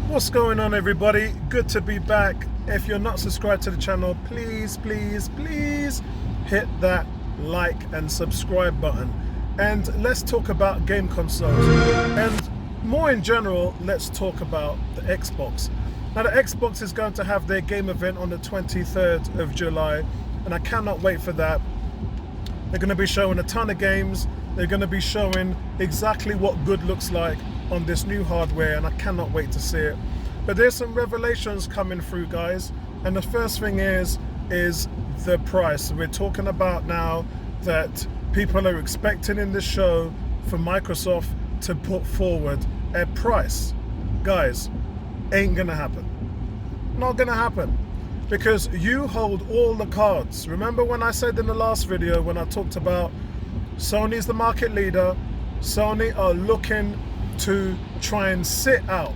What's going on, everybody? Good to be back. If you're not subscribed to the channel, please hit that like and subscribe button, and let's talk about game consoles, and more in general, let's talk about the Xbox. Now, the Xbox is going to have their game event on the 23rd of July, and I cannot wait for that. They're going to be showing a ton of games. They're going to be showing exactly what good looks like on this new hardware, and I cannot wait to see it. But there's some revelations coming through, guys, and the first thing is the price. We're talking about now that people are expecting in this show for Microsoft to put forward a price. Guys, ain't gonna happen. Not gonna happen, because you hold all the cards. Remember when I said in the last video, when I talked about Sony's the market leader, Sony are looking to try and sit out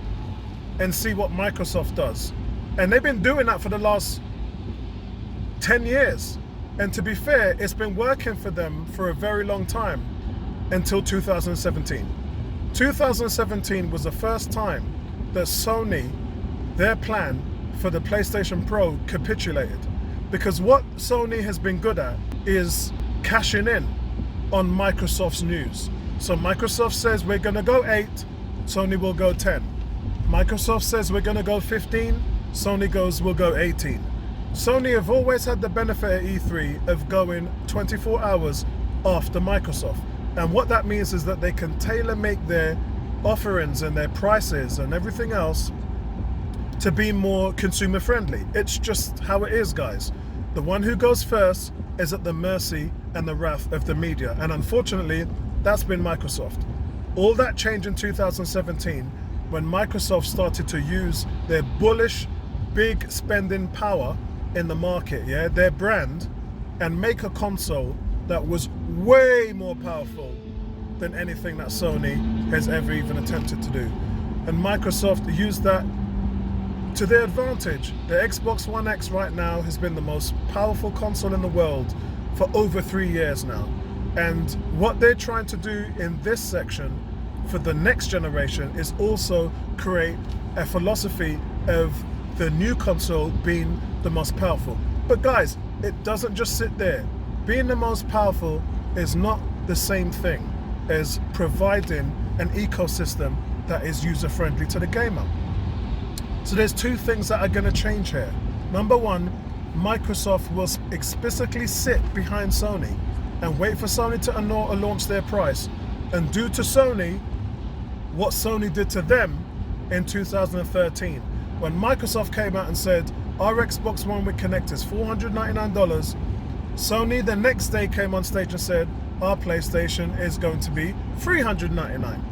and see what Microsoft does. And they've been doing that for the last 10 years. And to be fair, it's been working for them for a very long time, until 2017. 2017 was the first time that Sony, their plan for the PlayStation Pro capitulated. Because what Sony has been good at is cashing in on Microsoft's news. So Microsoft says we're gonna go 8, Sony will go 10. Microsoft says we're gonna go 15, Sony goes, we'll go 18. Sony have always had the benefit at E3 of going 24 hours after Microsoft. And what that means is that they can tailor make their offerings and their prices and everything else to be more consumer friendly. It's just how it is, guys. The one who goes first is at the mercy and the wrath of the media. And unfortunately, that's been Microsoft. All that changed in 2017 when Microsoft started to use their bullish, big spending power in the market, yeah, their brand, and make a console that was way more powerful than anything that Sony has ever even attempted to do. And Microsoft used that to their advantage. The Xbox One X right now has been the most powerful console in the world for over 3 years now. And what they're trying to do in this section for the next generation is also create a philosophy of the new console being the most powerful. But guys, it doesn't just sit there. Being the most powerful is not the same thing as providing an ecosystem that is user-friendly to the gamer. So there's two things that are going to change here. Number one, Microsoft will explicitly sit behind Sony and wait for Sony to launch their price, and do to Sony what Sony did to them in 2013, when Microsoft came out and said, our Xbox One with Kinect is $499. Sony the next day came on stage and said, our PlayStation is going to be $399.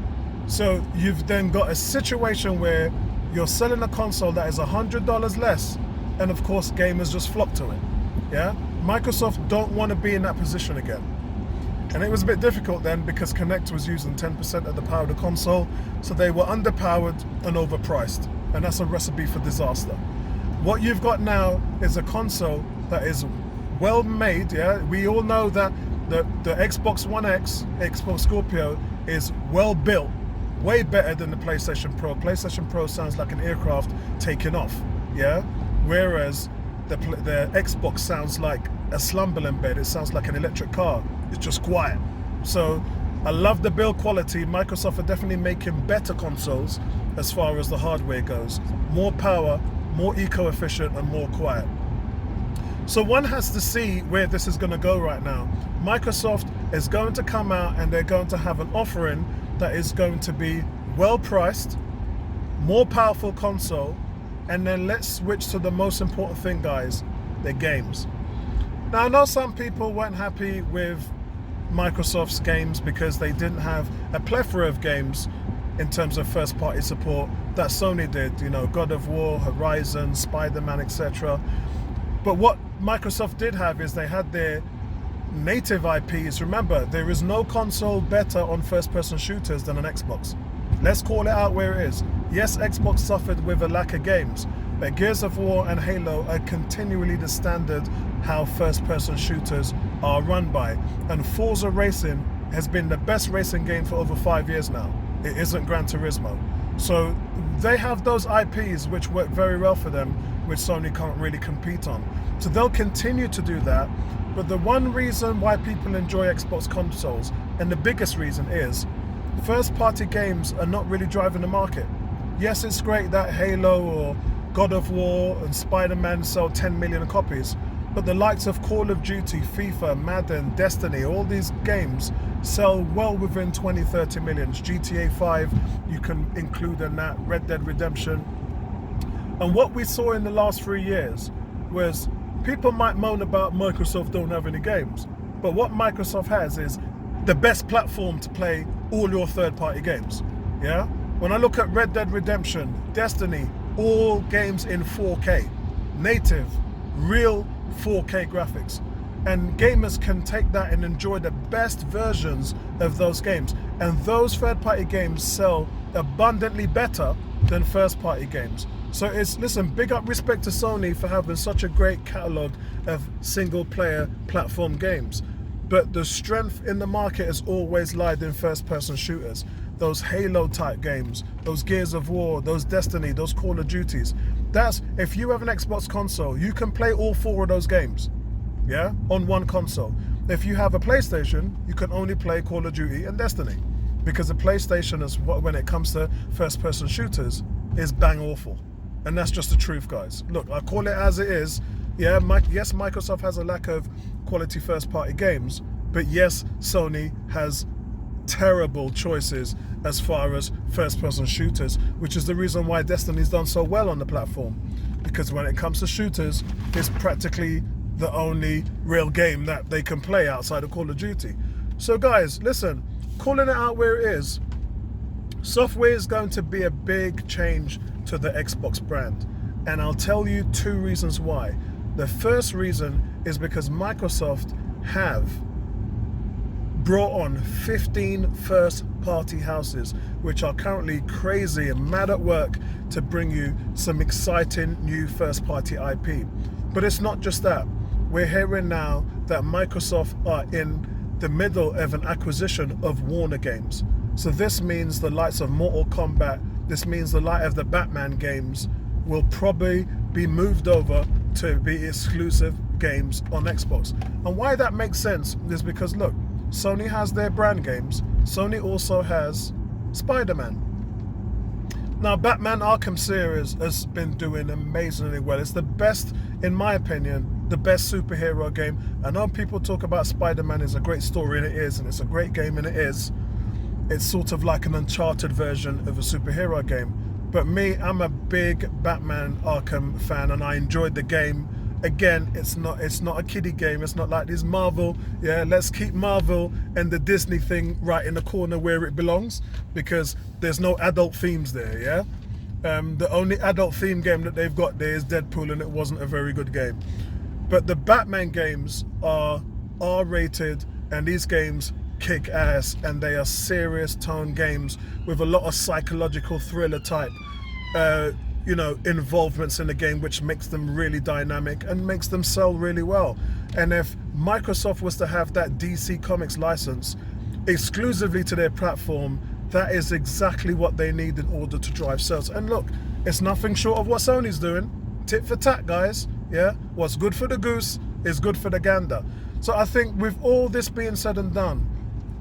So you've then got a situation where you're selling a console that is $100 less, and of course gamers just flock to it. Yeah, Microsoft don't want to be in that position again. And it was a bit difficult then, because Kinect was using 10% of the power of the console, so they were underpowered and overpriced, and that's a recipe for disaster. What you've got now is a console that is well made. Yeah, we all know that the Xbox One X, Xbox Scorpio, is well built, way better than the PlayStation Pro. PlayStation Pro sounds like an aircraft taking off, yeah? Whereas the Xbox sounds like a slumber in bed. It sounds like an electric car. It's just quiet. So I love the build quality. Microsoft are definitely making better consoles as far as the hardware goes. More power, more eco-efficient, and more quiet. So one has to see where this is going to go right now. Microsoft is going to come out and they're going to have an offering that is going to be well priced, more powerful console, and then let's switch to the most important thing, guys, their games. Now, I know some people weren't happy with Microsoft's games because they didn't have a plethora of games in terms of first party support that Sony did, you know, God of War, Horizon, Spider-Man, etc. But what Microsoft did have is they had their native IPs. Remember, there is no console better on first-person shooters than an Xbox. Let's call it out where it is. Yes, Xbox suffered with a lack of games, but Gears of War and Halo are continually the standard how first-person shooters are run by. And Forza Racing has been the best racing game for over 5 years now. It isn't Gran Turismo. So they have those IPs which work very well for them, which Sony can't really compete on. So they'll continue to do that. But the one reason why people enjoy Xbox consoles, and the biggest reason, is first-party games are not really driving the market. Yes, it's great that Halo or God of War and Spider-Man sell 10 million copies, but the likes of Call of Duty, FIFA, Madden, Destiny, all these games sell well within 20, 30 millions. GTA 5, you can include in that, Red Dead Redemption. And what we saw in the last 3 years was people might moan about Microsoft don't have any games, but what Microsoft has is the best platform to play all your third-party games. Yeah? When I look at Red Dead Redemption, Destiny, all games in 4K, native, real 4K graphics. And gamers can take that and enjoy the best versions of those games. And those third-party games sell abundantly better than first-party games. So listen, big up respect to Sony for having such a great catalogue of single-player platform games. But the strength in the market has always lied in first-person shooters. Those Halo-type games, those Gears of War, those Destiny, those Call of Duties. If you have an Xbox console, you can play all 4 of those games, yeah, on one console. If you have a PlayStation, you can only play Call of Duty and Destiny, because the PlayStation, when it comes to first-person shooters, is bang awful. And that's just the truth, guys. Look, I call it as it is. Yeah, yes, Microsoft has a lack of quality first-party games, but yes, Sony has terrible choices as far as first-person shooters, which is the reason why Destiny's done so well on the platform. Because when it comes to shooters, it's practically the only real game that they can play outside of Call of Duty. So guys, listen, calling it out where it is, software is going to be a big change to the Xbox brand. And I'll tell you 2 reasons why. The first reason is because Microsoft have brought on 15 first-party houses, which are currently crazy and mad at work to bring you some exciting new first-party IP. But it's not just that. We're hearing now that Microsoft are in the middle of an acquisition of Warner Games. So this means the likes of Mortal Kombat, this means the light of the Batman games will probably be moved over to be exclusive games on Xbox. And why that makes sense is because, look, Sony has their brand games. Sony also has Spider-Man. Now, Batman Arkham series has been doing amazingly well. It's the best, in my opinion, the best superhero game. I know people talk about Spider-Man is a great story, and it is, and it's a great game, and it is. It's sort of like an Uncharted version of a superhero game. But me, I'm a big Batman Arkham fan, and I enjoyed the game. Again, it's not a kiddie game. It's not like this Marvel. Yeah, let's keep Marvel and the Disney thing right in the corner where it belongs, because there's no adult themes there. Yeah, the only adult theme game that they've got there is Deadpool, and it wasn't a very good game. But the Batman games are R-rated, and these games kick ass, and they are serious tone games with a lot of psychological thriller type involvements in the game, which makes them really dynamic and makes them sell really well. And if Microsoft was to have that DC Comics license exclusively to their platform, that is exactly what they need in order to drive sales. And look, it's nothing short of what Sony's doing. Tit for tat, guys. Yeah, what's good for the goose is good for the gander. So I think with all this being said and done,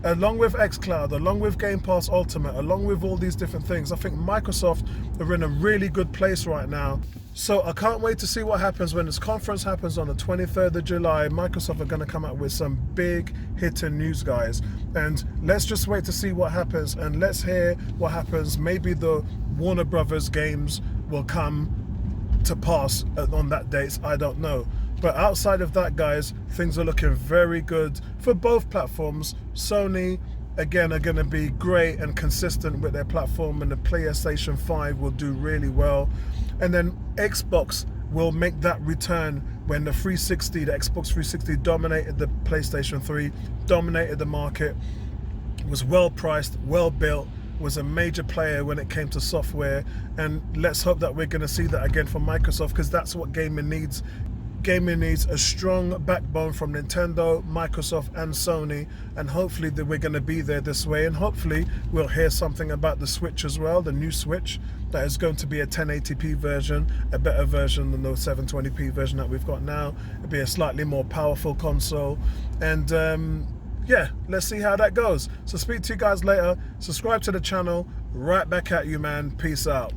along with xCloud, along with Game Pass Ultimate, along with all these different things, I think Microsoft are in a really good place right now. So I can't wait to see what happens when this conference happens on the 23rd of July. Microsoft are going to come out with some big hitting news, guys. And let's just wait to see what happens, and let's hear what happens. Maybe the Warner Brothers games will come to pass on that date. I don't know. But outside of that, guys, things are looking very good for both platforms. Sony, again, are going to be great and consistent with their platform, and the PlayStation 5 will do really well. And then Xbox will make that return when the 360, the Xbox 360 dominated the PlayStation 3, dominated the market, was well priced, well built, was a major player when it came to software. And let's hope that we're going to see that again from Microsoft, because that's what gaming needs. gaming needs a strong backbone from Nintendo, Microsoft and Sony, and hopefully that we're going to be there this way, and hopefully we'll hear something about the Switch as well, the new Switch that is going to be a 1080p version, a better version than the 720p version that we've got now. It'll be a slightly more powerful console, and yeah, let's see how that goes. So speak to you guys later. Subscribe to the channel. Right back at you, man. Peace out.